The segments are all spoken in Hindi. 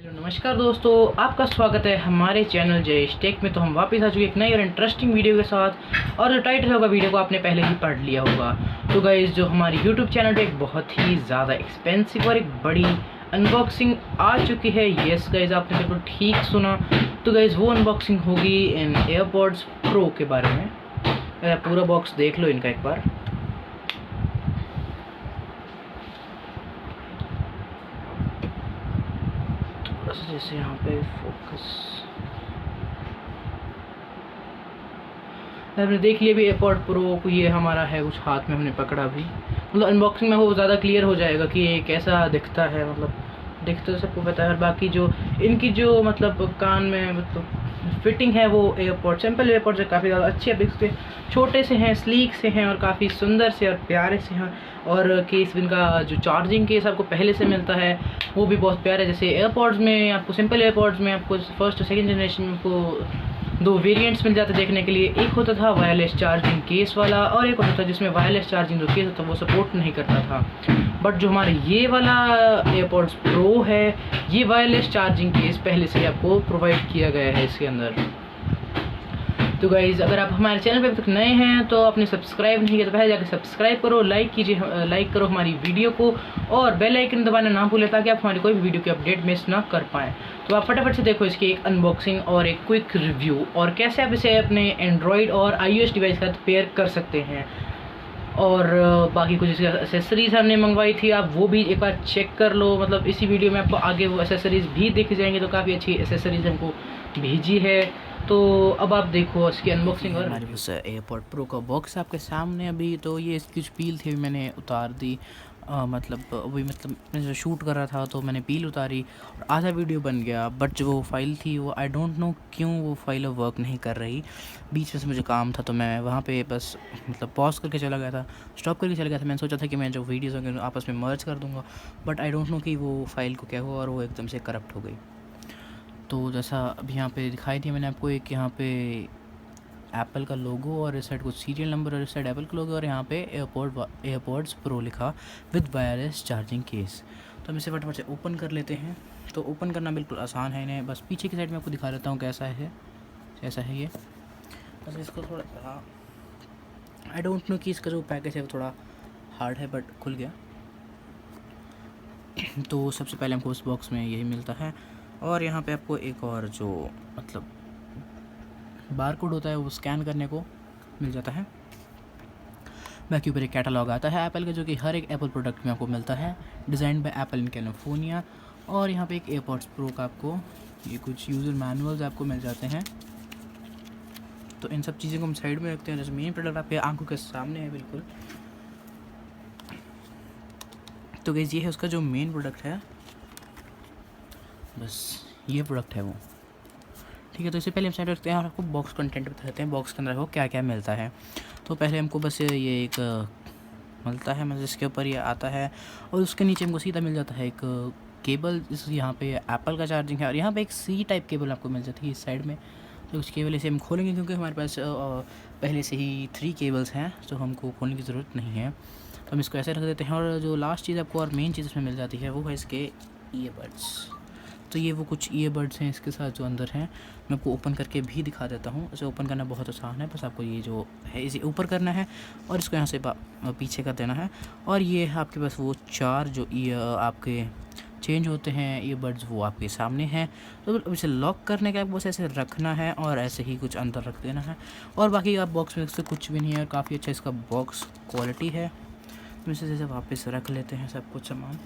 नमस्कार दोस्तों, आपका स्वागत है हमारे चैनल जय टेक में। तो हम वापस आ चुके एक नई और इंटरेस्टिंग वीडियो के साथ। और जो टाइटल होगा वीडियो को आपने पहले ही पढ़ लिया होगा। तो गाइस, जो हमारी यूट्यूब चैनल पे एक बहुत ही ज़्यादा एक्सपेंसिव और एक बड़ी अनबॉक्सिंग आ चुकी है। यस गाइस, आपने बिल्कुल ठीक सुना। तो गाइस, वो अनबॉक्सिंग होगी इन एयरपॉड्स प्रो के बारे में। पूरा बॉक्स देख लो इनका एक बार। जैसे यहाँ पे फोकस आपने देख लिया भी एयरपॉड प्रो को। ये हमारा है, कुछ हाथ में हमने पकड़ा भी। मतलब अनबॉक्सिंग में वो ज़्यादा क्लियर हो जाएगा कि ये कैसा दिखता है। मतलब दिखता तो सबको पता है। और बाकी जो इनकी जो मतलब कान में मतलब फिटिंग है, वो एयरपॉड सिंपल एयरपॉड से काफ़ी ज़्यादा अच्छे है। इसके छोटे से हैं, स्लीक से हैं और काफ़ी सुंदर से और प्यारे से हैं। और केस इनका जो चार्जिंग केस आपको पहले से मिलता है वो भी बहुत प्यारा है। जैसे एयरपॉड्स में आपको, सिंपल एयरपॉड्स में आपको फर्स्ट और सेकंड जनरेशन में आपको दो वेरिएंट्स मिल जाते देखने के लिए। एक होता था वायरलेस चार्जिंग केस वाला और एक होता था जिसमें वायरलेस चार्जिंग जो केस होता वो सपोर्ट नहीं करता था। बट जो हमारे ये वाला एयरपॉड्स प्रो है, ये वायरलेस चार्जिंग केस पहले से आपको प्रोवाइड किया गया है इसके अंदर। तो गाइज़, अगर आप हमारे चैनल पे अभी तक नए हैं तो आपने सब्सक्राइब नहीं किया तो पहले जाकर सब्सक्राइब करो, लाइक कीजिए, लाइक करो हमारी वीडियो को और बेल आइकन दबाना ना भूलें ताकि आप हमारी कोई भी वीडियो की अपडेट मिस ना कर पाएँ। तो आप फटाफट से देखो इसकी एक अनबॉक्सिंग और एक क्विक रिव्यू, और कैसे आप इसे अपने एंड्रॉयड और iOS डिवाइस के साथ पेयर कर सकते हैं। और बाकी कुछ इसकी एसेसरीज़ हमने मंगवाई थी, आप वो भी एक बार चेक कर लो। मतलब इसी वीडियो में आपको आगे वो एसेसरीज़ भी दिख जाएंगी। तो काफ़ी अच्छी एसेसरीज़ हमको भेजी है। तो अब आप देखो इसकी अनबॉक्सिंग। और हमारे पास एयरपॉड प्रो का बॉक्स आपके सामने अभी। तो ये इसकी कुछ पील थी, मैंने उतार दी। मतलब अभी मैं जो शूट कर रहा था तो मैंने पील उतारी और आधा वीडियो बन गया। बट जो वो फाइल थी वो आई डोंट नो क्यों वो फाइल वर्क नहीं कर रही। बीच में से मुझे काम था तो मैं वहाँ पे बस मतलब पॉज करके चला गया था, स्टॉप करके चला गया था। मैंने सोचा था कि मैं जो वीडियोज़ होंगे आपस में मर्ज कर दूँगा। बट आई डोंट नो कि वो फाइल को क्या हुआ और वो एकदम से करप्ट हो गई। तो जैसा अभी यहाँ पे दिखाई दिया मैंने आपको, एक यहाँ पे एप्पल का लोगो और इस साइड कुछ सीरियल नंबर और इस साइड एप्पल का लोगो और यहाँ पे एयरपॉड्स प्रो लिखा विद वायरलेस चार्जिंग केस। तो हम इसे फटाफट से ओपन कर लेते हैं। तो ओपन करना बिल्कुल आसान है इन्हें। बस पीछे की साइड में आपको दिखा देता हूँ कैसा है ये। बस इसको थोड़ा आई डोंट नो कि इसका जो पैकेज है वो थोड़ा हार्ड है, बट खुल गया। तो सबसे पहले हमको उस बॉक्स में यही मिलता है। और यहाँ पे आपको एक और जो मतलब बारकोड होता है वो स्कैन करने को मिल जाता है। बाकी ऊपर एक कैटलॉग आता है एप्पल का, जो कि हर एक एप्पल प्रोडक्ट में आपको मिलता है, design by apple in California. और यहाँ पे एक एयरपॉड्स प्रो का आपको ये कुछ यूज़र मैनुअल्स आपको मिल जाते हैं। तो इन सब चीज़ों को हम साइड में रखते हैं। जैसे मेन प्रोडक्ट आपके आंखों के सामने है बिल्कुल। तो गाइस, ये है उसका जो मेन प्रोडक्ट है। बस ये प्रोडक्ट है वो, ठीक है। तो इससे पहले हम साइड रखते हैं और आपको बॉक्स कंटेंट बता देते हैं बॉक्स के अंदर आपको क्या क्या मिलता है। तो पहले हमको बस ये एक मिलता है, मतलब इसके ऊपर ये आता है और उसके नीचे हमको सीधा मिल जाता है एक केबल। इस यहाँ पे एप्पल का चार्जिंग है और यहाँ पे एक सी टाइप केबल आपको मिल जाती है इस साइड में। तो उस केबल इसे हम खोलेंगे क्योंकि हमारे पास पहले से ही 3 केबल्स हैं, तो हमको खोलने की ज़रूरत नहीं है। तो हम इसको ऐसे रख देते हैं। और जो लास्ट चीज़ आपको और मेन चीज़ इसमें मिल जाती है वो है इसके ईयरबड्स। तो ये वो कुछ ईयरबड्स हैं इसके साथ जो अंदर हैं। मैं आपको ओपन करके भी दिखा देता हूँ। इसे ओपन करना बहुत आसान है, बस आपको ये जो है इसे ऊपर करना है और इसको यहाँ से पीछे कर देना है। और ये है आपके पास वो 4 जो आपके चेंज होते हैं ईयरबड्स, वो आपके सामने हैं। तो इसे लॉक करने का बस ऐसे रखना है और ऐसे ही कुछ अंदर रख देना है। और बाकी आप बॉक्स में इससे कुछ भी नहीं है। काफ़ी अच्छा इसका बॉक्स क्वालिटी है। तो इसे जैसे वापस रख लेते हैं सब कुछ सामान,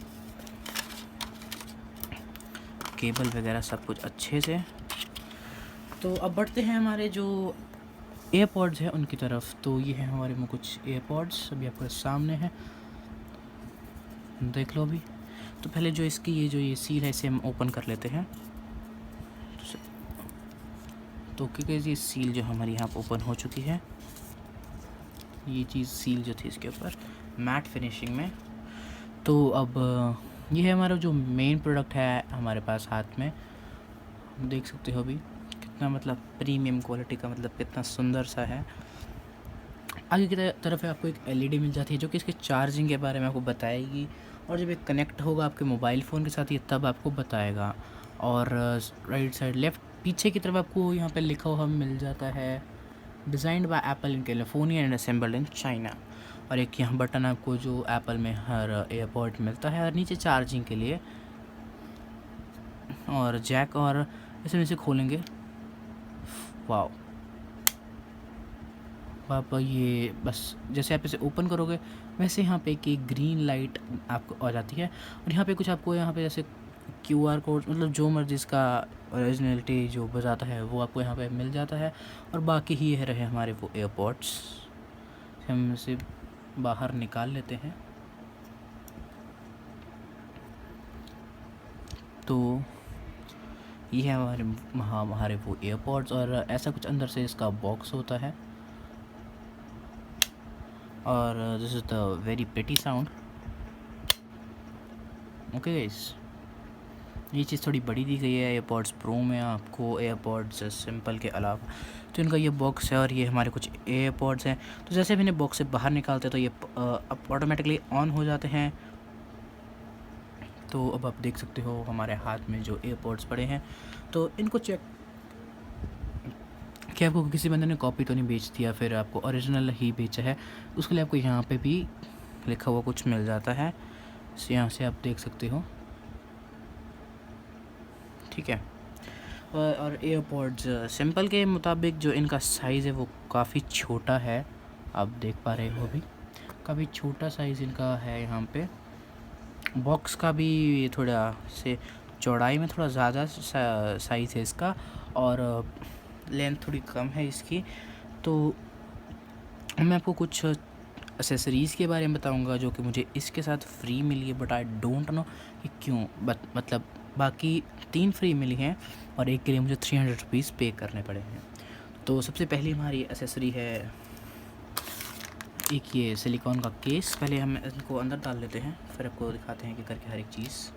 केबल वगैरह सब कुछ अच्छे से। तो अब बढ़ते हैं हमारे जो एयरपॉड्स हैं उनकी तरफ। तो ये है हमारे में कुछ एयरपॉड्स, अभी आपके सामने है, देख लो अभी। तो पहले जो इसकी ये सील है इसे हम ओपन कर लेते हैं। तो क्योंकि ये सील जो हमारी यहाँ पर ओपन हो चुकी है, ये चीज़ सील जो थी इसके ऊपर मैट फिनिशिंग में। तो अब ये है हमारा जो मेन प्रोडक्ट है हमारे पास हाथ में, देख सकते हो अभी कितना मतलब प्रीमियम क्वालिटी का, मतलब कितना सुंदर सा है। आगे की तरफ आपको एक एलईडी मिल जाती है जो कि इसके चार्जिंग के बारे में आपको बताएगी। और जब ये कनेक्ट होगा आपके मोबाइल फ़ोन के साथ ये तब आपको बताएगा। और राइट साइड लेफ्ट पीछे की तरफ आपको यहाँ पे लिखा हुआ मिल जाता है designed bye apple in California and assembled in China. और एक यहाँ बटन आपको जो एप्पल में हर एयरपोर्ट मिलता है, और नीचे चार्जिंग के लिए और जैक, और इसे खोलेंगे। वाओ, आप ये बस जैसे आप इसे ओपन करोगे वैसे यहाँ पे एक ग्रीन लाइट आपको आ जाती है, और यहाँ पे कुछ आपको यहाँ पे जैसे QR कोड, मतलब जो मर्जी इसका ओरिजिनलिटी जो बताता है वो आपको यहाँ पे मिल जाता है। और बाकी ही है रहे हमारे वो एयरपोर्ट्स, हम इसे बाहर निकाल लेते हैं। तो ये है हमारे वो एयरपोर्ट्स, और ऐसा कुछ अंदर से इसका बॉक्स होता है। और this is the very pretty sound. Okay guys, ये चीज़ थोड़ी बड़ी दी गई है एयरपॉड्स प्रो में आपको, एयरपॉड्स सिंपल के अलावा। तो इनका ये बॉक्स है, और ये हमारे कुछ एयरपॉड्स हैं। तो जैसे भी इन्हें बॉक्स से बाहर निकालते हैं तो ये अब ऑटोमेटिकली ऑन हो जाते हैं। तो अब आप देख सकते हो हमारे हाथ में जो एयरपॉड्स पड़े हैं। तो इनको चेक, कि आपको किसी बंदे ने कॉपी तो नहीं बेच दिया, फिर आपको ओरिजिनल ही बेचा है, उसके लिए आपको यहाँ पे भी लिखा हुआ कुछ मिल जाता है। यहाँ से आप देख सकते हो, ठीक है। और एयरपॉड्स सिंपल के मुताबिक जो इनका साइज़ है वो काफ़ी छोटा है, आप देख पा रहे हो अभी काफ़ी छोटा साइज़ इनका है। यहाँ पे बॉक्स का भी थोड़ा से चौड़ाई में थोड़ा ज़्यादा साइज़ है इसका, और लेंथ थोड़ी कम है इसकी। तो मैं आपको कुछ एसेसरीज़ के बारे में बताऊंगा जो कि मुझे इसके साथ फ्री मिली है, बट आई डोंट नो कि क्यों, मतलब बाकी 3 फ्री मिली हैं और एक के लिए मुझे 300 रुपीज़ पे करने पड़े हैं। तो सबसे पहली हमारी एसेसरी है एक ये सिलिकॉन का केस। पहले हम इनको अंदर डाल लेते हैं, फिर आपको दिखाते हैं कि करके हर एक चीज़।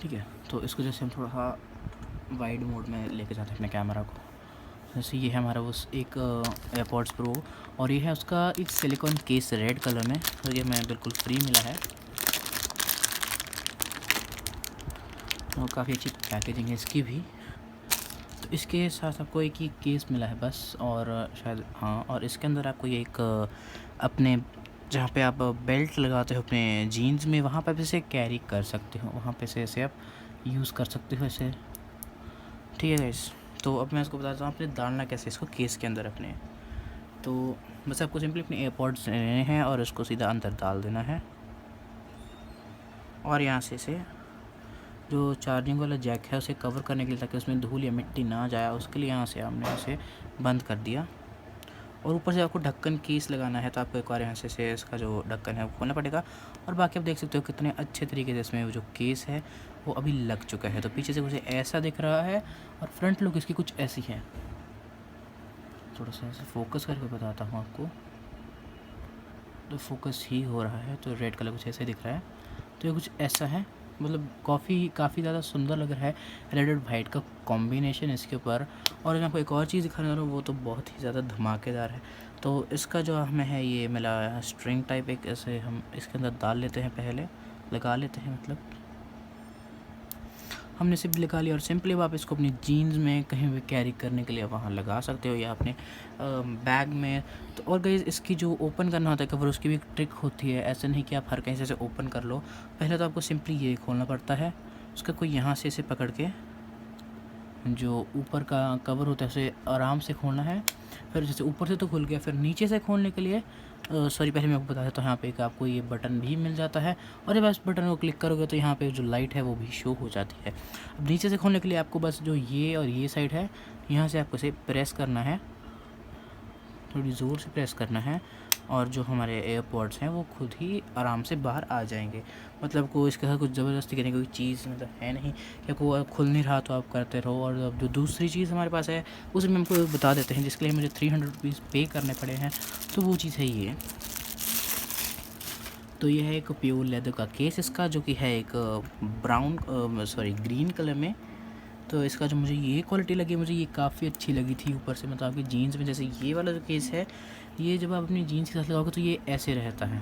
ठीक है, तो इसको जैसे हम थोड़ा वाइड मोड में लेके जाते हैं अपने कैमरा को। जैसे ये है हमारा वो एक एयरपॉड्स प्रो, और ये है उसका एक सिलिकॉन केस रेड कलर में, तो ये हमें बिल्कुल फ्री मिला है। तो काफ़ी अच्छी पैकेजिंग है इसकी भी। तो इसके साथ आपको एक ही केस मिला है बस, और शायद हाँ, और इसके अंदर आपको ये एक अपने जहाँ पे आप बेल्ट लगाते हो अपने जीन्स में, वहाँ पर इसे कैरी कर सकते हो, वहाँ पे से इसे आप यूज़ कर सकते हो इसे। ठीक है गाइस, तो अब मैं इसको बताता हूँ आपने डालना कैसे इसको केस के अंदर अपने। तो बस आपको सिंपली अपने एयरपॉड्स लेने हैं और इसको सीधा अंदर डाल देना है, और यहाँ से इसे जो चार्जिंग वाला जैक है उसे कवर करने के लिए, ताकि उसमें धूल या मिट्टी ना जाए, उसके लिए यहाँ से हमने इसे बंद कर दिया। और ऊपर से आपको ढक्कन केस लगाना है, तो आपको एक बार यहाँ से इसका जो ढक्कन है वो खोलना पड़ेगा। और बाकी आप देख सकते हो कितने अच्छे तरीके से इसमें वो जो केस है वो अभी लग चुका है। तो पीछे से मुझे ऐसा दिख रहा है, और फ्रंट लुक इसकी कुछ ऐसी है। थोड़ा सा ऐसे फोकस करके बताता हूँ आपको, तो फोकस ही हो रहा है, तो रेड कलर कुछ ऐसे दिख रहा है। तो ये कुछ ऐसा है, मतलब काफ़ी ज़्यादा सुंदर लग रहा है रेड और वाइट का कॉम्बिनेशन इसके ऊपर। और मैं आपको एक और चीज़ दिखाने वाला हूँ, वो तो बहुत ही ज़्यादा धमाकेदार है। तो इसका जो हमें है ये मिला स्ट्रिंग टाइप, एक ऐसे हम इसके अंदर डाल लेते हैं, पहले लगा लेते हैं, मतलब हमने सिर्फ लगा लिया। और सिंपली आप इसको अपनी जीन्स में कहीं भी कैरी करने के लिए वहाँ लगा सकते हो, या अपने बैग में। तो और गाइस इसकी जो ओपन करना होता है कवर, उसकी भी एक ट्रिक होती है। ऐसा नहीं कि आप हर कहीं से ओपन कर लो, पहले तो आपको सिंपली ये खोलना पड़ता है, उसका कोई यहाँ से इसे पकड़ के जो ऊपर का कवर होता है उसे आराम से खोलना है। फिर जैसे ऊपर से तो खुल गया, फिर नीचे से खोलने के लिए सॉरी पहले मैं आपको बता देता हूँ, यहाँ पे एक आपको ये बटन भी मिल जाता है, और जब इस बटन को क्लिक करोगे तो यहाँ पे जो लाइट है वो भी शो हो जाती है। अब नीचे से खोलने के लिए आपको बस जो ये और ये साइड है, यहाँ से आपको इसे प्रेस करना है, थोड़ी ज़ोर से प्रेस करना है, और जो हमारे एयरपॉड्स हैं वो खुद ही आराम से बाहर आ जाएंगे। मतलब को इसके साथ कुछ ज़बरदस्ती करने की कोई चीज़ मतलब है नहीं, या कोई खुल नहीं रहा तो आप करते रहो। और अब जो दूसरी चीज़ हमारे पास है उसे मैं हमको बता देते हैं, जिसके लिए मुझे 300 रुपीज़ पे करने पड़े हैं। तो वो चीज़ है ये। तो ये है एक प्योर लेदर का केस इसका, जो कि है एक ग्रीन कलर में। तो इसका जो मुझे ये क्वालिटी लगी, मुझे ये काफ़ी अच्छी लगी थी। ऊपर से मतलब आपकी जीन्स में, जैसे ये वाला जो केस है, ये जब आप अपनी जीन्स के साथ लगाओगे तो ये ऐसे रहता है,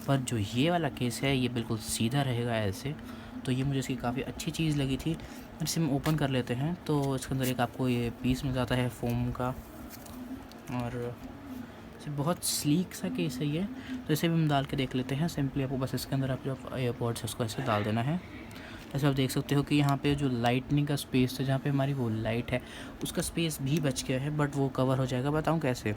पर जो ये वाला केस है ये बिल्कुल सीधा रहेगा ऐसे। तो ये मुझे इसकी काफ़ी अच्छी चीज़ लगी थी। इसे हम ओपन कर लेते हैं तो इसके अंदर एक आपको ये पीस मिल जाता है फ़ोम का, और इसे बहुत स्लीक सा केस है ये। तो इसे भी हम डाल के देख लेते हैं। सिंपली आपको बस इसके अंदर आप जो एयरपॉड्स है उसको ऐसे डाल देना है। ऐसे आप देख सकते हो कि यहाँ पे जो लाइटनिंग का स्पेस है, जहाँ पे हमारी वो लाइट है, उसका स्पेस भी बच गया है, बट वो कवर हो जाएगा। बताऊँ कैसे?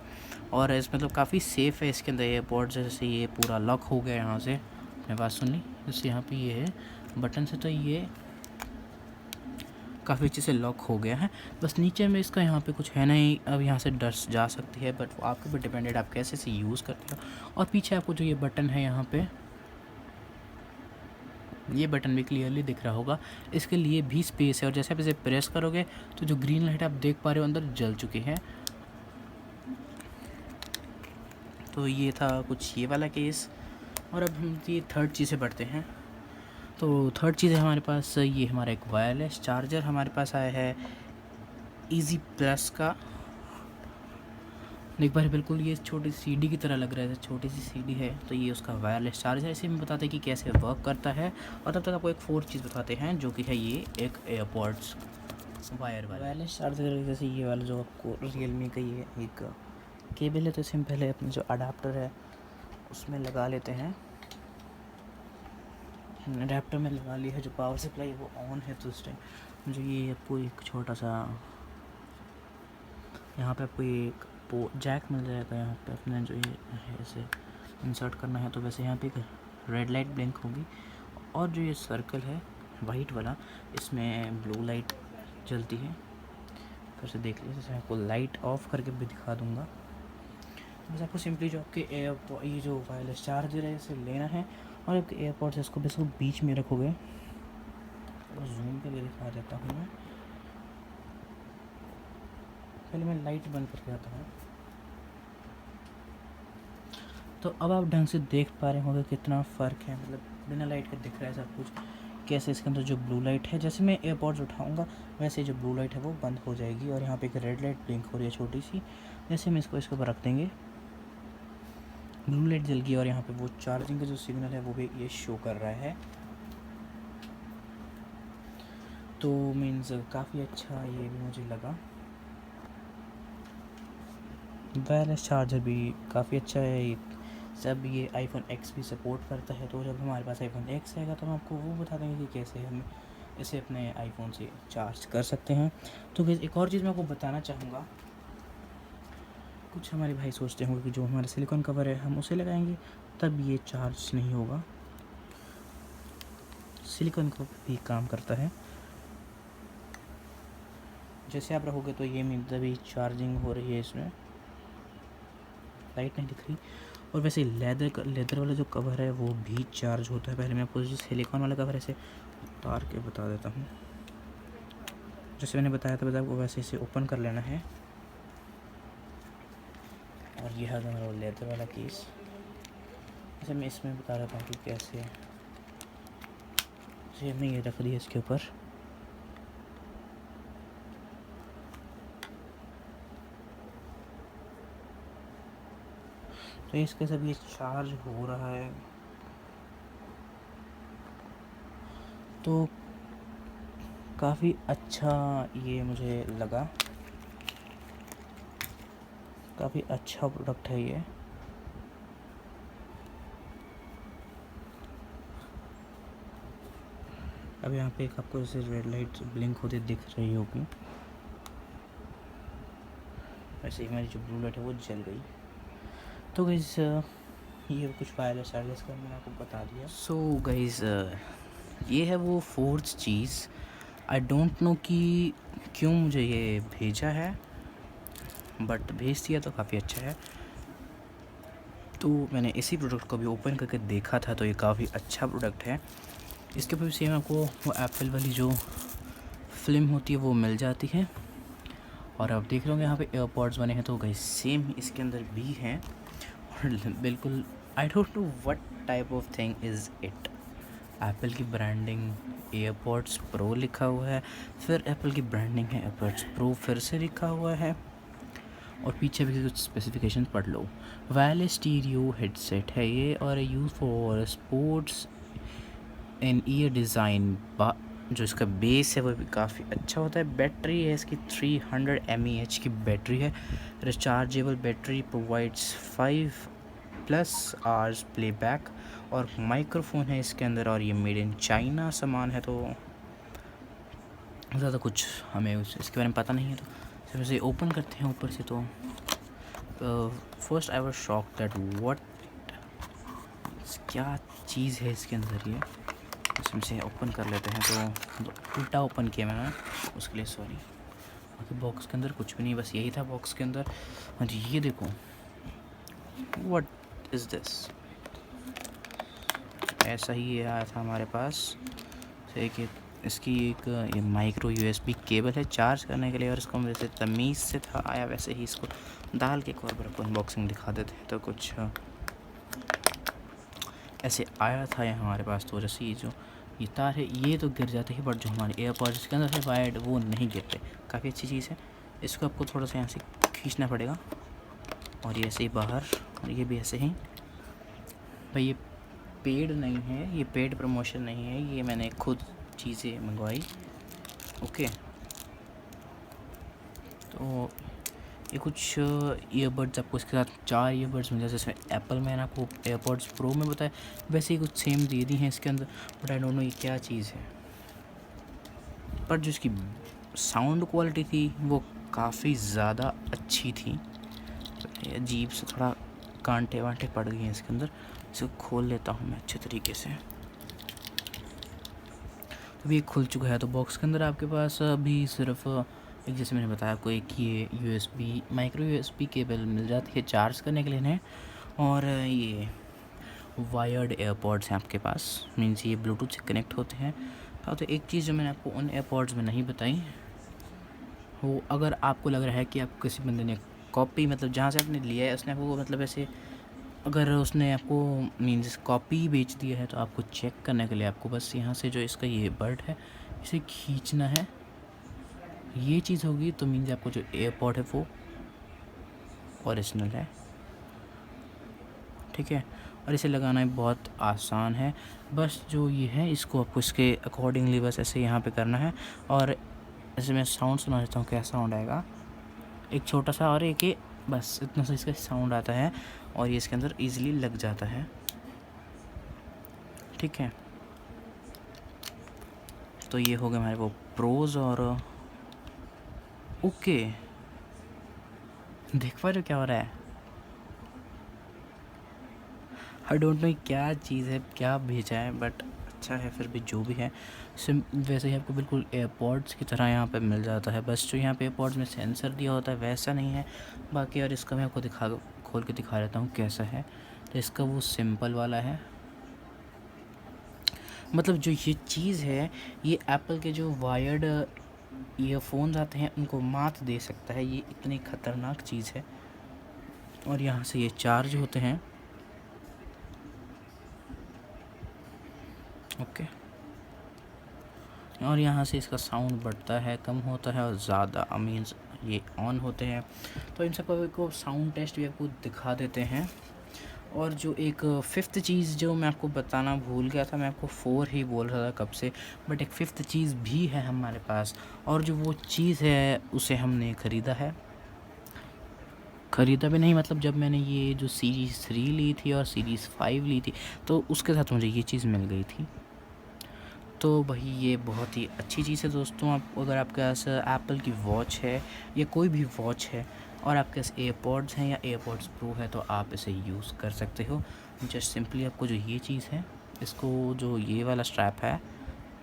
और इस मतलब काफ़ी सेफ़ है इसके अंदर एयरपॉड्स। जैसे ये पूरा लॉक हो गया यहाँ से, आपने बात सुन ली, जैसे यहाँ पे ये है बटन से, तो ये काफ़ी अच्छे से लॉक हो गया है। बस नीचे में इसका यहाँ पे कुछ है नहीं, अब यहाँ से डस्ट जा सकती है, बट वो आपके ऊपर डिपेंडेड, आप कैसे से यूज़ करते हो। और पीछे आपको जो ये बटन है यहाँ पे, ये बटन भी क्लियरली दिख रहा होगा, इसके लिए भी स्पेस है। और जैसे आप इसे प्रेस करोगे तो जो ग्रीन लाइट आप देख पा रहे हो अंदर जल चुकी है। तो ये था कुछ ये वाला केस। और अब हम ये थर्ड चीज़ से बढ़ते हैं। तो थर्ड चीज़ है हमारे पास, ये हमारा एक वायरलेस चार्जर हमारे पास आया है ईजी प्लस का। एक बार बिल्कुल ये छोटी सीडी की तरह लग रहा है, छोटी सी सीडी है। तो ये उसका वायरलेस चार्जर। इसे हम बताते हैं कि कैसे वर्क करता है। और तब तक आपको एक फोर्थ चीज़ बताते हैं जो कि है ये एक एयरपॉड्स वायर वाला वायरलेस चार्जर। जैसे ये वाला जो आपको रियलमी का ये एक केबल है, तो इसे हम पहले अपने जो अडाप्टर है उसमें लगा लेते हैं। अडेप्टर में लगा लिया है, जो पावर सप्लाई वो ऑन है। तो उस टाइम जो ये आपको एक छोटा सा यहाँ पे आपको एक जैक मिल जाएगा। यहाँ पे अपने जो ये है इसे इंसर्ट करना है। तो वैसे यहाँ पे एक रेड लाइट ब्लिंक होगी, और जो ये सर्कल है वाइट वाला, इसमें ब्लू लाइट जलती है। फिर से देख लीजिए, जैसे आपको लाइट ऑफ करके भी दिखा दूँगा। बस आपको सिंपली जो आपके ये जो वायरलेस चार्जर है इसे लेना है, और आपके एयरपॉड्स है इसको बिल्कुल बीच में रखोगे। और जूम के लिए दिखा देता हूँ मैं, पहले मैं लाइट बंद करके आता हूँ। तो अब आप ढंग से देख पा रहे होंगे कितना फ़र्क है, मतलब बिना लाइट के दिख रहा है सब कुछ। कैसे इसके अंदर जो ब्लू लाइट है, जैसे मैं एयरपॉड्स उठाऊंगा वैसे जो ब्लू लाइट है वो बंद हो जाएगी, और यहाँ पे एक रेड लाइट ब्लिंक हो रही है छोटी सी। जैसे हम इसको इसके ऊपर रख देंगे, ब्लू लाइट जल गई, और यहाँ पे वो चार्जिंग का जो सिग्नल है वो भी ये शो कर रहा है। तो मीन्स काफ़ी अच्छा ये भी मुझे लगा। वायरलेस चार्जर भी काफ़ी अच्छा है। सब ये आईफोन एक्स भी सपोर्ट करता है। तो जब हमारे पास आईफोन एक्स आएगा तो हम आपको वो बता देंगे कि कैसे हम इसे अपने आईफोन से चार्ज कर सकते हैं। तो एक और चीज़ मैं आपको बताना चाहूँगा, कुछ हमारे भाई सोचते होंगे कि जो हमारा सिलिकॉन कवर है हम उसे लगाएंगे तब ये चार्ज नहीं होगा। सिलिकॉन का भी काम करता है। जैसे आप रहोगे तो ये मीन तभी चार्जिंग हो रही है, इसमें लाइट नहीं दिख रही। और वैसे लेदर वाला जो कवर है वो भी चार्ज होता है। पहले मैं आपको जो सिलिकॉन वाला कवर ऐसे उतार के बता देता हूँ। जैसे मैंने बताया था, आपको वैसे इसे ओपन कर लेना है। और यह है हमारा लेदर वाला केस। जैसे मैं इसमें बता देता हूँ कि कैसे, जैसे हमने ये रख दिया इसके ऊपर। तो इसके सब ये चार्ज हो रहा है। तो काफ़ी अच्छा ये मुझे लगा, काफ़ी अच्छा प्रोडक्ट है ये। अब यहाँ पे एक आपको जैसे रेड लाइट ब्लिंक होते दिख रही होगी, वैसे ही हमारी जो ब्लू लाइट है वो जल गई। तो गाइस ये कुछ वायरलेस चार्जर्स का मैंने आपको बता दिया। सो गाइस ये है वो fourth cheese. I don't know कि क्यों मुझे ये भेजा है, बट भेज दिया तो काफ़ी अच्छा है। तो मैंने इसी प्रोडक्ट को भी ओपन करके देखा था, तो ये काफ़ी अच्छा प्रोडक्ट है। इसके ऊपर भी सेम आपको वो एप्पल वाली जो फिल्म होती है वो मिल जाती है। और आप देख रहे होंगे यहाँ पे एयरपॉड्स बने हैं, तो गाइस सेम इसके अंदर भी हैं। और बिल्कुल I don't know what type of thing is it. Apple की ब्रांडिंग, एयरपॉड्स प्रो लिखा हुआ है, फिर एप्पल की ब्रांडिंग है एयरपॉड्स प्रो फिर से लिखा हुआ है, और पीछे भी कुछ स्पेसिफिकेशन पढ़ लो। वायरलेस स्टीरियो हेडसेट है ये और use for sports in year design. जो इसका बेस है वो भी काफ़ी अच्छा होता है। बैटरी है इसकी 300 mAh की बैटरी है। Rechargeable battery provides 5+ hours playback और माइक्रोफोन है इसके अंदर और ये मेड इन चाइना सामान है, तो ज़्यादा कुछ हमें इसके बारे में पता नहीं है। तो जब इसे ओपन करते हैं ऊपर से तो first I was shock that what क्या चीज़ है इसके अंदर। ये इसमें से ओपन कर लेते हैं तो उल्टा ओपन किया मैंने, उसके लिए सॉरी। बाकी बॉक्स के अंदर कुछ भी नहीं, बस यही था बॉक्स के अंदर। हाँ जी, ये देखो व्हाट इज़ दिस। ऐसा ही ये आया था हमारे पास। एक इसकी एक ये माइक्रो USB केबल है चार्ज करने के लिए, और इसको वैसे तमीज़ से था आया वैसे ही इसको डाल के एक बार आपको अनबॉक्सिंग दिखा देते हैं। तो कुछ ऐसे आया था यहाँ हमारे पास। तो जैसे ये जो ये तार है ये तो गिर जाते हैं, बट जो हमारे एयरपॉड्स इसके अंदर से वायर्ड वो नहीं गिरते। काफ़ी अच्छी चीज़ है। इसको आपको थोड़ा सा यहाँ से खींचना पड़ेगा और ये ऐसे ही बाहर, और ये भी ऐसे ही। भाई ये पेड नहीं है, ये पेड प्रमोशन नहीं है, ये मैंने खुद चीज़ें मंगवाई। ओके, तो ये कुछ ईयरबड्स आपको इसके साथ 4 ईयरबड्स मिल जाते हैं। जैसे एप्पल में आपको एयरपॉड्स प्रो में बताया वैसे ही कुछ सेम दे दी हैं इसके अंदर, बट आई डोंट नो ये क्या चीज़ है। पर जो इसकी साउंड क्वालिटी थी वो काफ़ी ज़्यादा अच्छी थी। अजीब से थोड़ा कांटे वांटे पड़ गए हैं इसके अंदर। इसको खोल लेता हूँ मैं अच्छे तरीके से। अभी ये खुल चुका है। तो बॉक्स के अंदर आपके पास अभी सिर्फ एक, जैसे मैंने बताया आपको, एक ये USB माइक्रो USB केबल मिल जाती है चार्ज करने के लिए इन्हें, और ये वायर्ड एयरपॉड्स हैं आपके पास, मीन्स ये ब्लूटूथ से कनेक्ट होते हैं। तो एक चीज़ जो मैंने आपको उन एयरपॉड्स में नहीं बताई, वो अगर आपको लग रहा है कि आप किसी बंदे ने कॉपी, मतलब जहाँ से आपने लिया है उसने आपको, मतलब ऐसे अगर उसने आपको मीन्स कॉपी बेच दिया है, तो आपको चेक करने के लिए आपको बस यहाँ से जो इसका ये बर्ड है इसे खींचना है। ये चीज़ होगी तो मीन्स आपको जो एयरपॉड है वो ओरिजिनल है, ठीक है। और इसे लगाना बहुत आसान है। बस जो ये है इसको आपको इसके अकॉर्डिंगली बस ऐसे यहाँ पे करना है। और ऐसे मैं साउंड सुना देता हूँ क्या साउंड आएगा। एक छोटा सा और एक, बस इतना सा इसका साउंड आता है और ये इसके अंदर इजीली लग जाता है, ठीक है। तो ये हो गए हमारे वो प्रोज। और ओके, देख पा रहे हो क्या हो रहा है। आई डोंट नो क्या चीज़ है, क्या भेजा है, बट अच्छा है फिर भी जो भी है। वैसे ही आपको बिल्कुल एयरपॉड्स की तरह यहाँ पे मिल जाता है। बस जो यहाँ पे एयरपॉड्स में सेंसर दिया होता है वैसा नहीं है बाकी। और इसका मैं आपको खोल के दिखा देता हूँ कैसा है। तो इसका वो सिंपल वाला है, मतलब जो ये चीज़ है ये एप्पल के जो वायर्ड ईयरफोन्स आते हैं उनको मात दे सकता है। ये इतनी ख़तरनाक चीज़ है। और यहाँ से ये चार्ज होते हैं, ओके। और यहाँ से इसका साउंड बढ़ता है, कम होता है और ज़्यादा मीन्स ये ऑन होते हैं। तो इन सब को साउंड टेस्ट भी आपको दिखा देते हैं। और जो एक 5th चीज़ जो मैं आपको बताना भूल गया था, मैं आपको 4 ही बोल रहा था कब से, बट एक 5th चीज़ भी है हमारे पास। और जो वो चीज़ है उसे हमने ख़रीदा है, ख़रीदा भी नहीं, मतलब जब मैंने ये जो सीरीज़ 3 ली थी और सीरीज़ 5 ली थी तो उसके साथ मुझे ये चीज़ मिल गई थी। तो भाई ये बहुत ही अच्छी चीज़ है दोस्तों। आप अगर आपके पास एप्पल की वॉच है या कोई भी वॉच है और आपके पास एयरपॉड्स हैं या एयरपॉड्स प्रो है तो आप इसे यूज़ कर सकते हो। जस्ट सिंपली आपको जो ये चीज़ है इसको, जो ये वाला स्ट्रैप है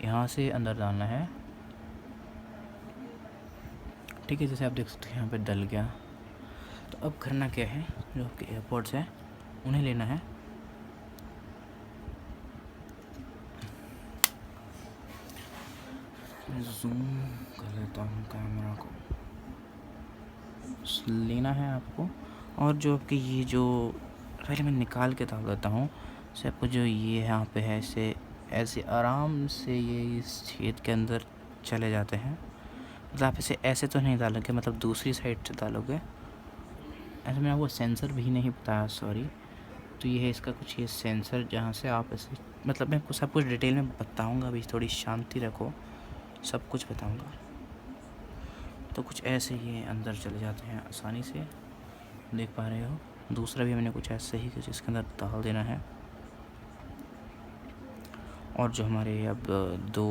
यहाँ से अंदर डालना है, ठीक है। जैसे आप देख सकते हैं यहाँ पे डल गया। तो अब करना क्या है, जो आपके एयरपॉड्स हैं उन्हें लेना है, जूम कर लेता हूँ कैमरा को, लेना है आपको। और जो आपके ये जो पहले मैं निकाल के डाल देता हूँ, से आपको जो ये यहाँ पे है इसे ऐसे आराम से ये इस छेद के अंदर चले जाते हैं। मतलब आप इसे ऐसे तो नहीं डालोगे, मतलब दूसरी साइड से डालोगे ऐसे मैंने आपको सेंसर भी नहीं बताया, सॉरी। तो ये है इसका कुछ ये सेंसर, जहाँ से आप ऐसे मतलब मैं आपको सब कुछ डिटेल में बताऊँगा, अभी थोड़ी शांति रखो, सब कुछ बताऊँगा। तो कुछ ऐसे ये अंदर चले जाते हैं आसानी से, देख पा रहे हो। दूसरा भी हमने कुछ ऐसे ही कुछ इसके अंदर डाल देना है। और जो हमारे अब 2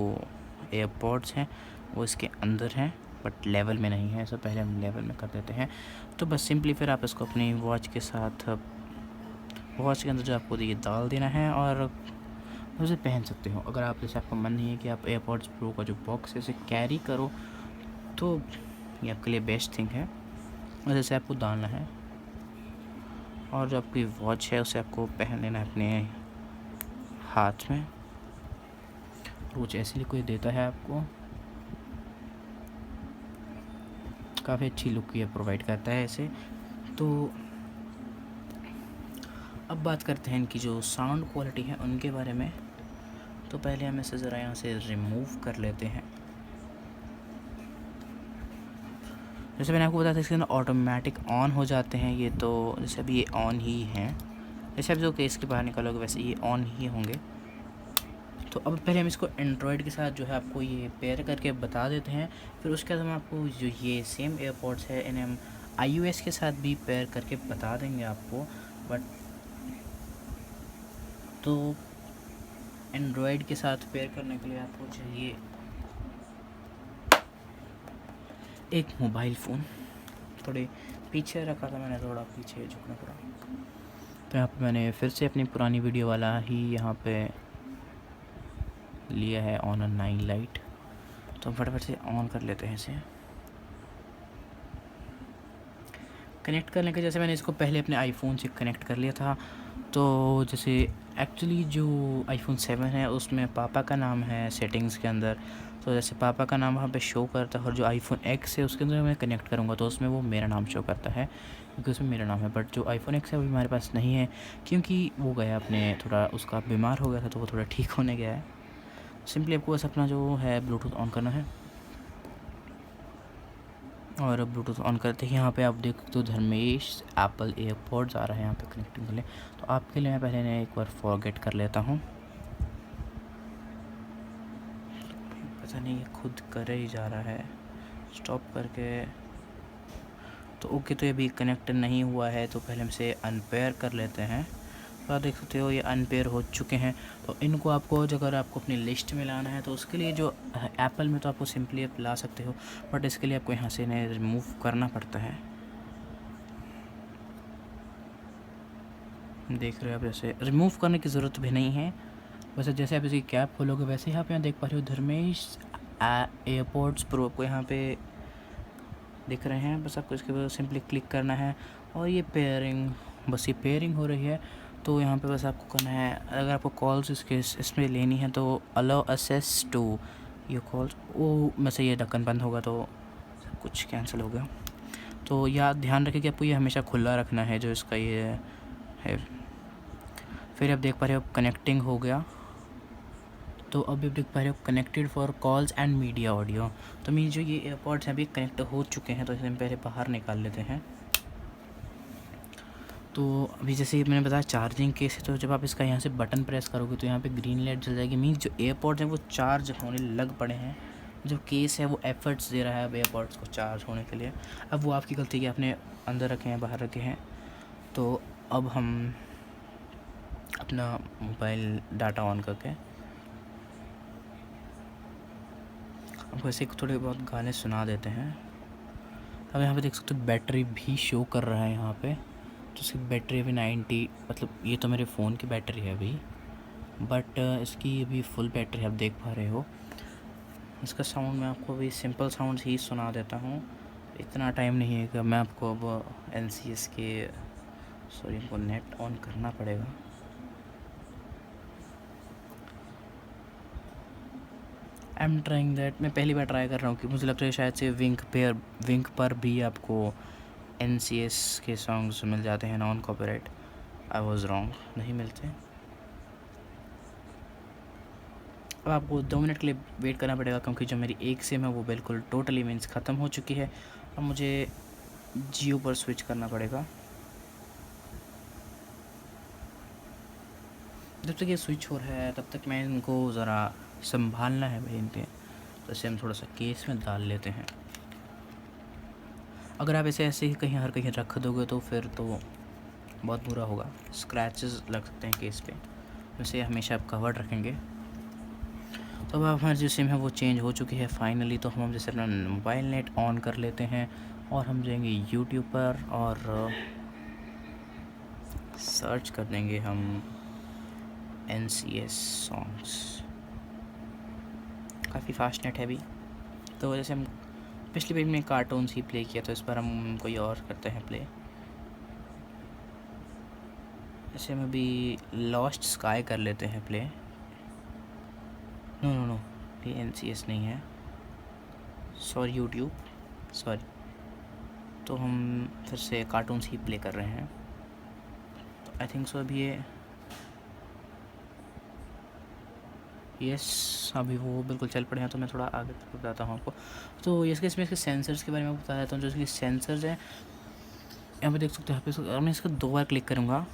एयरपॉड्स हैं वो इसके अंदर हैं, बट लेवल में नहीं है, ऐसा पहले हम लेवल में कर देते हैं। तो बस सिंपली फिर आप इसको अपनी वॉच के साथ, वॉच के अंदर जो आपको ये डाल देना है और उसे पहन सकते हो। अगर आप जैसे आपका मन नहीं है कि आप एयरपॉड्स प्रो का जो बॉक्स है उसे कैरी करो, तो ये आपके लिए बेस्ट थिंग है। और जैसे आपको डालना है और जो आपकी वॉच है उसे आपको पहन लेना है अपने हाथ में। कुछ ऐसी कोई देता है आपको, काफ़ी अच्छी लुक ये प्रोवाइड करता है ऐसे। तो अब बात करते हैं इनकी जो साउंड क्वालिटी है उनके बारे में। तो पहले हम इसे ज़रा यहाँ से रिमूव कर लेते हैं। जैसे मैंने आपको बताया था इसके अंदर ऑटोमेटिक ऑन हो जाते हैं ये, तो जैसे अभी ये ऑन ही हैं, जैसे आप जो केस के बाहर निकालोगे वैसे ये ऑन ही होंगे। तो अब पहले हम इसको एंड्रॉयड के साथ जो है आपको ये पेयर करके बता देते हैं, फिर उसके बाद हम आपको जो ये सेम एयरपॉड्स है इन्हें हम iOS के साथ भी पेयर करके बता देंगे आपको। बट तो एंड्रॉयड के साथ पेयर करने के लिए आपको चाहिए एक मोबाइल फ़ोन। थोड़े पीछे रखा था मैंने, थोड़ा पीछे झुकना पड़ा। तो यहाँ पे मैंने फिर से अपनी पुरानी वीडियो वाला ही यहाँ पे लिया है, ऑनर 9 लाइट। तो फटाफट से ऑन कर लेते हैं इसे। कनेक्ट करने के जैसे मैंने इसको पहले अपने आईफोन से कनेक्ट कर लिया था। तो जैसे एक्चुअली जो आईफोन 7 है उसमें पापा का नाम है सेटिंग्स के अंदर, तो जैसे पापा का नाम वहाँ पे शो करता है। और जो आईफोन X है उसके अंदर मैं कनेक्ट करूँगा तो उसमें वो मेरा नाम शो करता है, क्योंकि उसमें मेरा नाम है। बट जो आईफोन X है वो हमारे पास नहीं है, क्योंकि वो गया अपने थोड़ा, उसका बीमार हो गया था तो वो थोड़ा ठीक होने गया है। सिंपली आपको बस अपना जो है ब्लूटूथ ऑन करना है, और ब्लूटूथ ऑन करते ही यहाँ पे आप देख सकते हो धर्मेश एप्पल एयरपॉड्स आ रहा है यहाँ पे कनेक्टिंग के लिए। तो आपके लिए मैं पहले इन्हें एक बार फॉरगेट कर लेता हूँ, पता नहीं ये खुद कर ही जा रहा है, स्टॉप करके। तो ओके, तो ये भी कनेक्ट नहीं हुआ है, तो पहले हम इसे अनपेयर कर लेते हैं। तो आप देख सकते हो ये अनपेयर हो चुके हैं। तो इनको आपको अगर आपको अपनी लिस्ट में लाना है तो उसके लिए जो एप्पल में तो आपको सिंपली आप ला सकते हो, बट इसके लिए आपको यहाँ से इन्हें रिमूव करना पड़ता है। देख रहे हो आप, जैसे रिमूव करने की ज़रूरत भी नहीं है। वैसे जैसे आप इसकी कैप खोलोगे वैसे ही आप यहाँ देख पा रहे हो धर्मेश एयरपॉड्स प्रो को यहाँ पे दिख रहे हैं। बस आपको इसके ऊपर सिंपली क्लिक करना है और ये पेयरिंग, बस ये पेयरिंग हो रही है। तो यहाँ पे बस आपको करना है, अगर आपको कॉल्स इसमें लेनी है तो अलाउ एक्सेस टू ये कॉल्स, वो में से ये ढक्कन बंद होगा तो सब कुछ कैंसिल हो गया। तो याद ध्यान रखें कि आपको ये हमेशा खुला रखना है जो इसका ये है। फिर आप देख पा रहे हो कनेक्टिंग हो गया। तो अभी आप देख पा रहे हो connected for calls and media audio. तो मेरी जो ये एयरपॉड्स हैं अभी कनेक्ट हो चुके हैं, तो इसे हम पहले बाहर निकाल लेते हैं। तो अभी जैसे मैंने बताया चार्जिंग केस है, तो जब आप इसका यहाँ से बटन प्रेस करोगे तो यहाँ पे ग्रीन लाइट जल जाएगी, मीन्स जो एयरपॉड्स हैं वो चार्ज होने लग पड़े हैं। जो केस है वो एफर्ट्स दे रहा है अब एयरपॉड्स को चार्ज होने के लिए। अब वो आपकी गलती है कि आपने अंदर रखे हैं बाहर रखे हैं। तो अब हम अपना मोबाइल डाटा ऑन करके आपको ऐसे थोड़े बहुत गाने सुना देते हैं। अब यहाँ पे देख सकते हो बैटरी भी शो कर रहा है यहाँ पे। तो इसकी बैटरी अभी 90, मतलब ये तो मेरे फ़ोन की बैटरी है अभी, बट इसकी अभी फुल बैटरी आप देख पा रहे हो। इसका साउंड मैं आपको अभी सिंपल साउंड ही सुना देता हूँ, इतना टाइम नहीं है कि मैं आपको अब NCS के, सॉरी हमको नेट ऑन करना पड़ेगा। आई एम ट्राइंग दैट, मैं पहली बार ट्राई कर रहा हूँ कि मुझे लगता है शायद से विंक पर भी आपको NCS के सॉन्ग्स मिल जाते हैं non copyright. I was wrong, नहीं मिलते। अब आपको 2 मिनट के लिए वेट करना पड़ेगा, क्योंकि जो मेरी एक सिम है वो बिल्कुल टोटली मीन्स ख़त्म हो चुकी है। अब मुझे जियो पर स्विच करना पड़ेगा। जब तक ये स्विच हो रहा है तब तक मैं इनको ज़रा संभालना है भाई इनके, तो इसे हम थोड़ा सा केस में डाल लेते हैं। अगर आप इसे ऐसे ही कहीं हर कहीं रख दोगे तो फिर तो बहुत बुरा होगा, स्क्रैचेस लग सकते हैं केस पे, वैसे हमेशा आप कवर्ड रखेंगे। तो अब हमारी जो सिम है वो चेंज हो चुकी है फाइनली। तो हम जैसे अपना मोबाइल नेट ऑन कर लेते हैं और हम जाएंगे यूट्यूब पर और सर्च कर देंगे हम NCS सॉन्ग्स। काफ़ी फास्ट नेट है अभी, तो जैसे हम पिछली पेज में कार्टून्स ही प्ले किया, तो इस पर हम कोई और करते हैं प्ले। जैसे हम अभी लॉस्ट स्काई कर लेते हैं प्ले। नो नो नो, ये NCS नहीं है, सॉरी यूट्यूब, सॉरी। तो हम फिर से कार्टून्स ही प्ले कर रहे हैं। तो आई थिंक सो अभी ये यस, अभी वो बिल्कुल चल पड़े हैं। तो मैं थोड़ा आगे तक बताता हूँ आपको। तो इसके इसमें इसके सेंसर्स के बारे में बता देता हूँ। जो इसके सेंसर्स हैं यहाँ पे देख सकते हैं, यहाँ पे मैं इसका 2 बार क्लिक करूँगा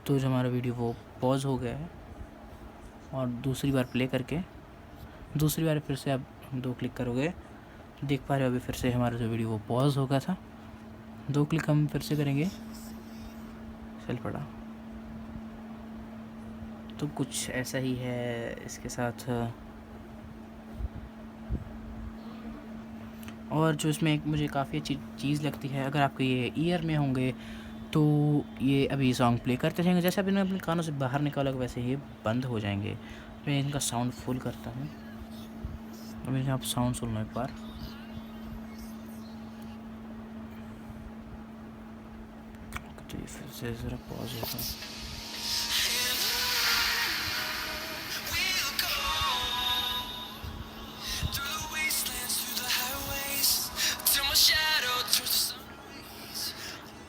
तो जो हमारा वीडियो वो पॉज हो गया है, और दूसरी बार प्ले करके दूसरी बार फिर से आप 2 क्लिक करोगे, देख पा रहे हो अभी फिर से हमारा जो वीडियो वो पॉज हो गया था। 2 क्लिक हम फिर से करेंगे, चल पड़ा। तो कुछ ऐसा ही है इसके साथ। और जो इसमें एक मुझे काफ़ी अच्छी चीज़ लगती है, अगर आपके ये ईयर में होंगे तो ये अभी सॉन्ग प्ले करते रहेंगे, जैसे अभी मैं अपने कानों से बाहर निकालोगे वैसे ही बंद हो जाएंगे। मैं इनका साउंड फुल करता हूँ, अभी आप साउंड सुन लो एक बार। तो ये फिर से ज़रा पॉज होगा।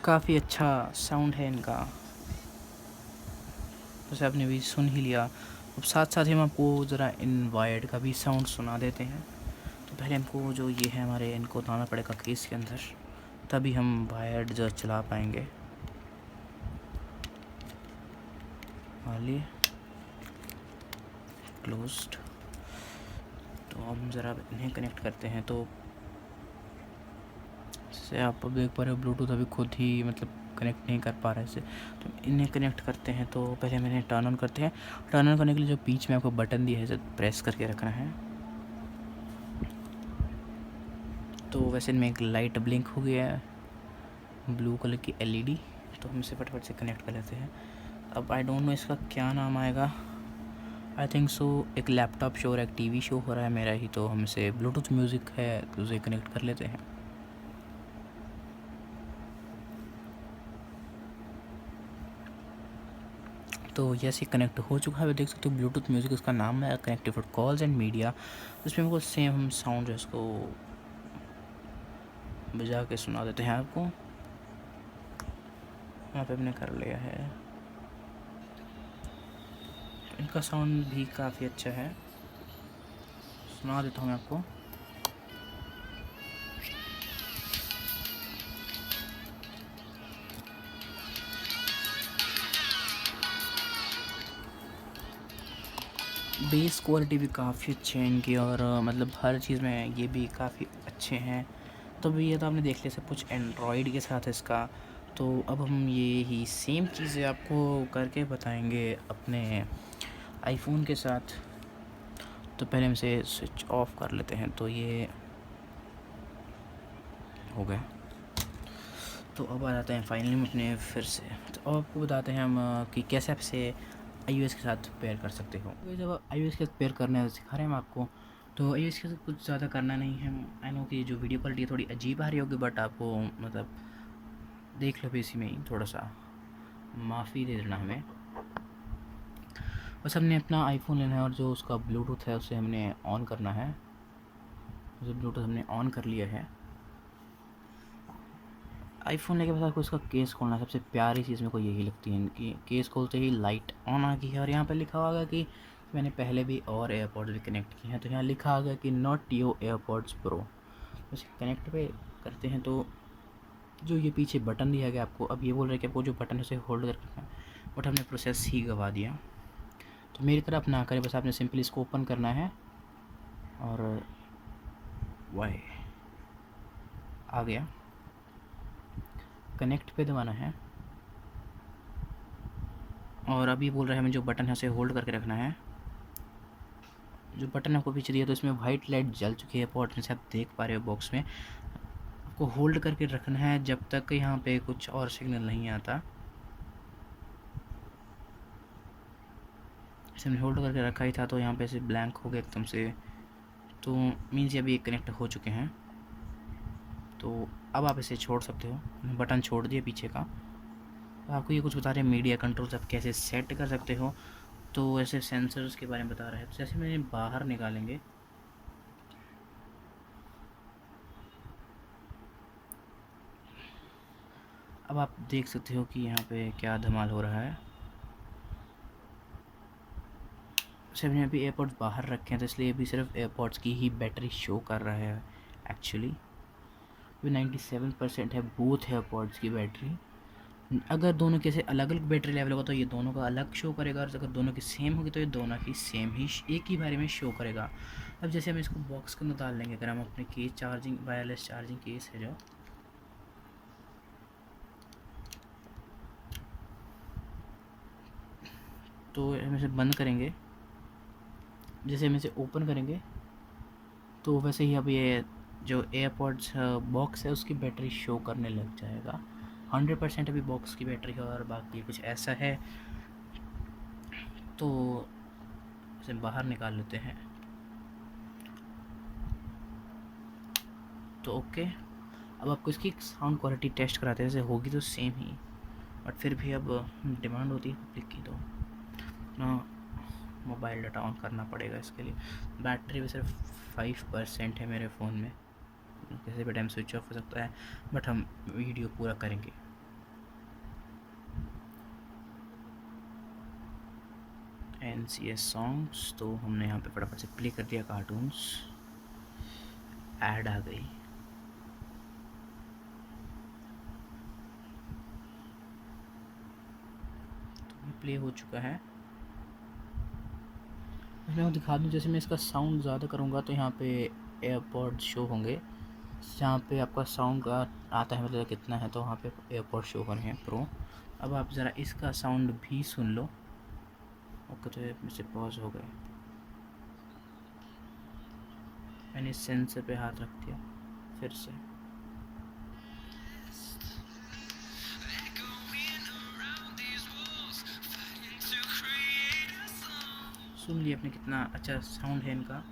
काफ़ी अच्छा साउंड है इनका, जैसे आपने भी सुन ही लिया। अब साथ साथ ही हम आपको ज़रा इन वायर्ड का भी साउंड सुना देते हैं। तो पहले हमको जो ये है हमारे, इनको लाना पड़ेगा केस के अंदर, तभी हम वायर्ड जो चला पाएंगे। वाली क्लोज्ड। तो हम ज़रा इन्हें कनेक्ट करते हैं। तो जैसे आप देख पा रहे हो ब्लूटूथ अभी खुद ही मतलब कनेक्ट नहीं कर पा रहे इसे, तो इन्हें कनेक्ट करते हैं। तो पहले हम इन्हें टर्न ऑन करते हैं। टर्न ऑन करने के लिए जो बीच में आपको बटन दिया है इसे प्रेस करके रखना है। तो वैसे इनमें एक लाइट ब्लिंक हो गया है, ब्लू कलर की LED। तो हम इसे फटाफट से कनेक्ट कर लेते हैं। अब आई डोंट नो इसका क्या नाम आएगा, आई थिंक सो एक लैपटॉप शो और एक TV शो हो रहा है मेरा ही। तो हम इसे ब्लूटूथ म्यूज़िक है तो उसे कनेक्ट कर लेते हैं। तो जैसे कनेक्ट हो चुका है, देख सकते हो ब्लूटूथ म्यूज़िक इसका नाम है, connected for calls and media. इसमें हमको सेम हम साउंड जो है इसको बजा के सुना देते हैं आपको। यहाँ पे हमने कर लिया है, इनका साउंड भी काफ़ी अच्छा है, सुना देता हूँ मैं आपको। बेस क्वालिटी भी काफ़ी अच्छी है इनकी, और मतलब हर चीज़ में ये भी काफ़ी अच्छे हैं। तो भी ये तो आपने देख लिया सब कुछ एंड्रॉयड के साथ है इसका। तो अब हम ये ही सेम चीज़ें आपको करके बताएंगे अपने आईफोन के साथ। तो पहले हम इसे स्विच ऑफ कर लेते हैं। तो ये हो गया। तो अब आ जाते हैं फाइनली हम अपने फिर से। तो अब आपको बताते हैं हम कि कैसे आप इसे iOS के साथ पेयर कर सकते हो। तो जब iOS के साथ पेयर करना है सिखा रहे हैं हम आपको। तो iOS के साथ कुछ ज़्यादा करना नहीं है। आई नो कि जो वीडियो क्वालिटी थोड़ी अजीब आ रही होगी, बट आपको मतलब देख लो इसी में ही, थोड़ा सा माफ़ी दे देना हमें। बस हमने अपना आईफोन लेना है और जो उसका ब्लूटूथ है उसे हमने ऑन करना है। जो ब्लूटूथ हमने ऑन कर लिया है, आईफोन लेके बाद आपको इसका केस खोलना है। सबसे प्यारी चीज़ मेरे को यही लगती है कि केस खोलते ही लाइट ऑन आ गई है, और यहाँ पर लिखा होगा कि मैंने पहले भी और एयरपॉड्स भी कनेक्ट किए हैं। तो यहाँ लिखा होगा कि नॉट योर एयरपॉड्स प्रो। इसे कनेक्ट पे करते हैं। तो जो ये पीछे बटन दिया गया आपको, अब ये बोल रहे हैं कि आपको जो बटन है उसे होल्ड कर रखना है। बट हमने प्रोसेस ही गवा दिया। तो मेरी तरफ ना करें, बस आपने सिंपली इसको ओपन करना है और वाई आ गया, कनेक्ट पे दबाना है और अभी बोल रहा है हमें जो बटन है उसे होल्ड करके रखना है। जो बटन आपको पीछे दिया तो इसमें वाइट लाइट जल चुकी है पोर्ट में से, आप देख पा रहे हो बॉक्स में। आपको होल्ड करके रखना है जब तक यहाँ पे कुछ और सिग्नल नहीं आता। इसे हमने होल्ड करके रखा ही था तो यहाँ पे से ब्लैंक हो गया एकदम से, तो मीन्स ये अभी कनेक्ट हो चुके हैं। तो अब आप इसे छोड़ सकते हो, बटन छोड़ दिए पीछे का। तो आपको ये कुछ बता रहे हैं मीडिया कंट्रोल्स आप कैसे सेट कर सकते हो, तो ऐसे सेंसर्स के बारे में बता रहा है। तो जैसे मैंने बाहर निकालेंगे, अब आप देख सकते हो कि यहाँ पे क्या धमाल हो रहा है। जैसे हमने अभी एयरपोर्ट्स बाहर रखे हैं तो इसलिए अभी सिर्फ एयरपोर्ट्स की ही बैटरी शो कर रहा है। एक्चुअली अभी 97% है बोथ एयरपोर्ट्स की बैटरी। अगर दोनों के से अलग अलग बैटरी लेवल होगा तो ये दोनों का अलग शो करेगा, और अगर दोनों की सेम होगी तो ये दोनों की सेम ही एक ही बारे में शो करेगा। अब जैसे हम इसको बॉक्स के अंदर डाल लेंगे, अगर हम अपने case charging wireless charging case है जो, तो हम इसे बंद करेंगे, जैसे हम इसे ओपन करेंगे तो वैसे ही अब ये जो एयरपॉड्स बॉक्स है उसकी बैटरी शो करने लग जाएगा। 100% अभी बॉक्स की बैटरी है और बाकी कुछ ऐसा है। तो इसे बाहर निकाल लेते हैं। तो ओके, अब आपको इसकी साउंड क्वालिटी टेस्ट कराते हैं। जैसे होगी तो सेम ही, बट फिर भी अब डिमांड होती है पब्लिक की, तो अपना मोबाइल डाटा ऑन करना पड़ेगा इसके लिए। बैटरी भी सिर्फ 5% है मेरे फ़ोन में, किसी भी टाइम स्विच ऑफ हो सकता है, बट हम वीडियो पूरा करेंगे। NCS सॉन्ग्स, तो हमने यहाँ पे फटाफट से प्ले कर दिया। कार्टून्स ऐड आ गई, तो ये प्ले हो चुका है। मैं आपको दिखा दूँ, जैसे मैं इसका साउंड ज़्यादा करूँगा तो यहाँ पे एयरपॉड शो होंगे, जहाँ पे आपका साउंड का आता है मतलब कितना है, तो वहाँ पे एयरपॉड शो हो रहे हैं प्रो। अब आप ज़रा इसका साउंड भी सुन लो। ओके, तो ये मुझसे पॉज हो गए, मैंने सेंसर पे हाथ रख दिया फिर से। सुन लिए अपने कितना अच्छा साउंड है इनका।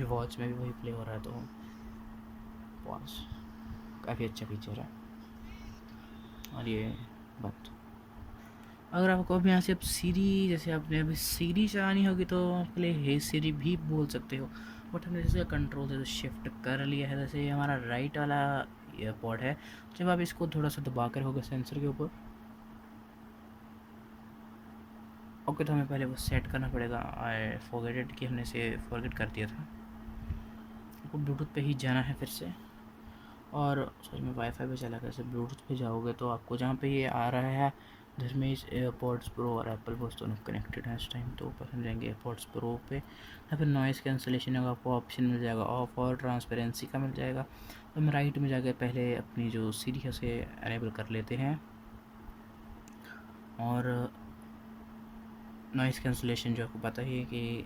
वॉच में भी वही प्ले हो रहा है, तो पॉज काफ़ी अच्छा फीचर है। और ये बात, अगर आपको अभी यहाँ से अब सीरी, जैसे आपने अभी सीरी चलानी होगी तो आपके लिए हे सीरी भी बोल सकते हो, बट हमने जैसे कंट्रोल से शिफ्ट कर लिया है। जैसे ये हमारा राइट वाला एयरपॉड है, जब आप इसको थोड़ा सा दबा कर होगा सेंसर के ऊपर, ओके, तो हमें पहले वो सेट करना पड़ेगा। आई फॉरगेट इट कि हमने इसे फॉरगेट कर दिया था। आपको ब्लूटूथ पे ही जाना है फिर से, और सॉरी मैं वाईफाई पे चला गया। जैसे ब्लूटूथ पे जाओगे तो आपको जहाँ पे ये आ रहा है जिसमें इस एयरपॉड्स प्रो और एप्पल वॉच दोनों कनेक्टेड हैं इस टाइम, तो ऊपर हम जाएंगे एयरपॉड्स प्रो पे, या फिर नॉइज़ कैंसलेशन होगा, आपको ऑप्शन मिल जाएगा ऑफ और ट्रांसपेरेंसी का मिल जाएगा। तो हम राइट में जाकर पहले अपनी जो सीरी है उसे अनेबल कर लेते हैं, और नॉइज़ कैंसलेशन जो आपको पता ही है कि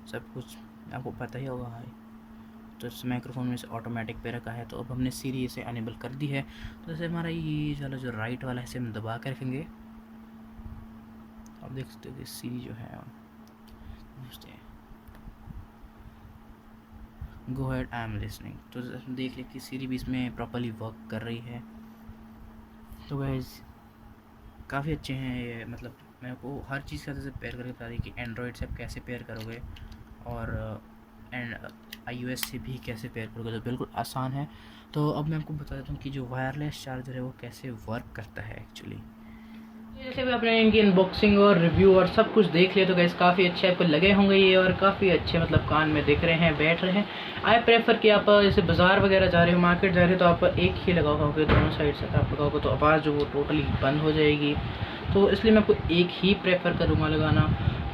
सब कुछ आपको पता ही होगा। हाई तो इस माइक्रोफोन में से ऑटोमेटिक पे रखा है, तो अब हमने सीरी इसे अनेबल कर दी है। तो जैसे हमारा ये चलो जो राइट वाला है इसे हम दबा के रखेंगे, आप देख सकते हो कि सीरी जो है गो हेड आई एम लिसनिंग, तो देख ले कि सीरी भी इसमें प्रॉपरली वर्क कर रही है। तो गाइस काफ़ी अच्छे हैं ये, मतलब मेरे को हर चीज़ का जैसे पेयर करके बता दी कि एंड्रॉयड से आप कैसे पेयर करोगे और एंड iOS से भी कैसे पेयर करोगे, तो बिल्कुल आसान है। तो अब मैं आपको बता देता हूँ कि जो वायरलेस चार्जर है वो कैसे वर्क करता है एक्चुअली। जैसे भी आपने इनकी अनबॉक्सिंग और रिव्यू और सब कुछ देख लिया तो गाइस काफ़ी अच्छे आपको लगे होंगे ये, और काफ़ी अच्छे मतलब कान में दिख रहे हैं, बैठ रहे हैं। आई प्रेफर कि आप जैसे बाज़ार वगैरह जा रहे हो, मार्केट जा रहे हो, तो आप एक ही लगाओगे, दोनों साइड से आप लगाओगे तो आवाज़ जो वो टोटली बंद हो जाएगी। तो इसलिए मैं आपको एक ही प्रेफर करूँगा लगाना।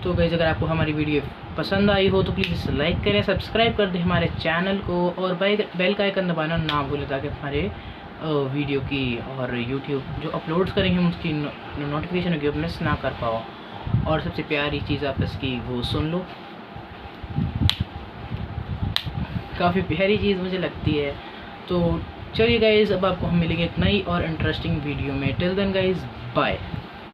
तो गाइस अगर आपको हमारी वीडियो पसंद आई हो तो प्लीज़ लाइक करें, सब्सक्राइब कर दें हमारे चैनल को, और बेल का आइकन दबाना ना भूलें ताकि हमारे वीडियो की और यूट्यूब जो अपलोड्स करेंगे हम उसकी नोटिफिकेशन होगी, मिस ना कर पाओ। और सबसे प्यारी चीज़ आप इसकी वो सुन लो, काफ़ी प्यारी चीज़ मुझे लगती है। तो चलिए गाइज़ अब आपको हम मिलेंगे एक नई और इंटरेस्टिंग वीडियो में। Till then guys bye.